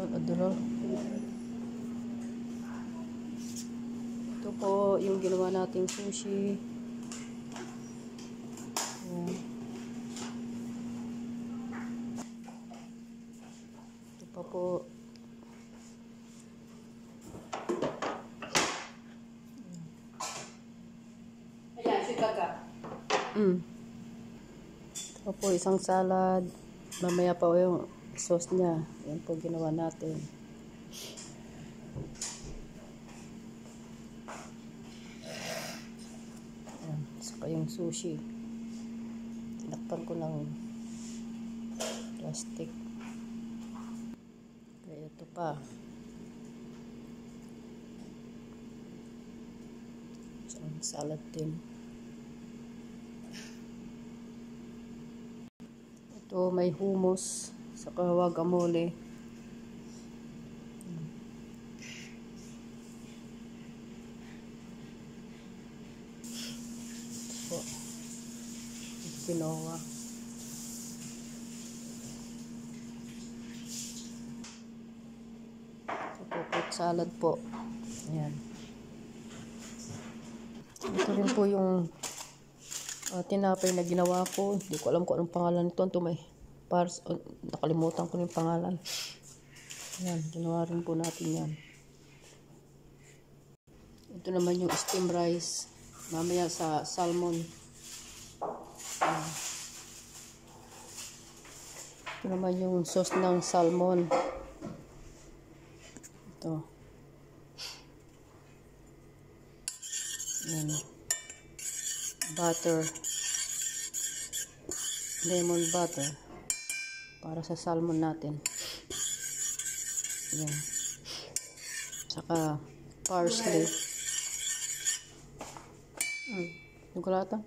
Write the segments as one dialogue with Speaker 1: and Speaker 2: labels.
Speaker 1: Adoro. Ito po yung ginawa nating sushi. Ayan. Ito pa po.
Speaker 2: Ayan, si Kaka.
Speaker 1: Ito pa po isang salad. Mamaya pa yung sauce niya. Yan po ginawa natin. Ayan. Saka yung sushi. Tinakpan ko ng plastic. Kaya ito pa. Isang salad din. Ito may hummus. Saka guacamole. Ito po. Quinoa. Ito po fruit salad po. Ayan. Ito rin po yung tinapay na ginawa ko. Hindi ko alam kung anong pangalan nito. Ito may nakalimutan ko yung pangalan. Ayan, ginawa rin po natin yan. Ito naman yung steam rice. Mamaya sa salmon. Ayan. Ito naman yung sauce ng salmon. Ito. Ayan. Butter. Lemon butter. Para sa salmon natin. Ayan. Saka parsley. Yung kalata.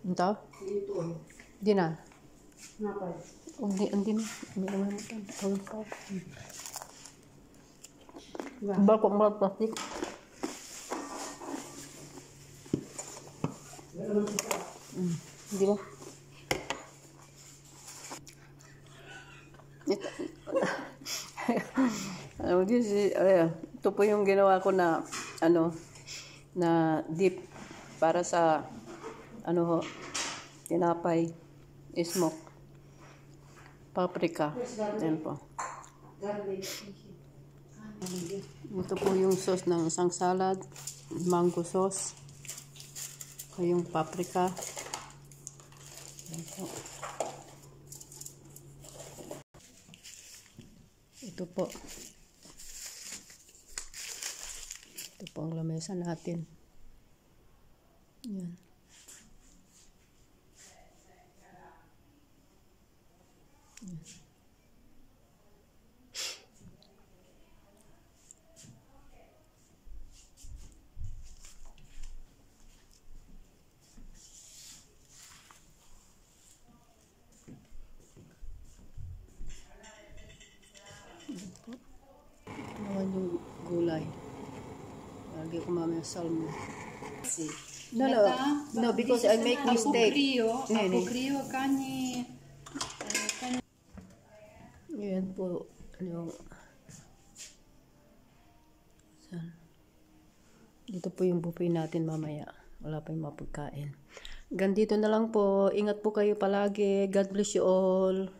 Speaker 1: Ito? Di na. Hindi na. Balko ang plastic. Hindi ba? Ito po yung ginawa ko na na dip para sa tinapay, smoke, paprika. Ayan po. Ito po yung sauce ng isang salad, mango sauce, yung paprika. Ayan po. Ito po. Ito po ang lamesa natin. Ayan. Ayan. Ito naman yung gulay. Lagi ko mamaya salmon. No, because I make mistake.
Speaker 2: Ako kriyo kani.
Speaker 1: Yan po. Dito po yung buffet natin mamaya. Wala pa yung mapagkain. Ganito na lang po. Ingat po kayo palagi. God bless you all.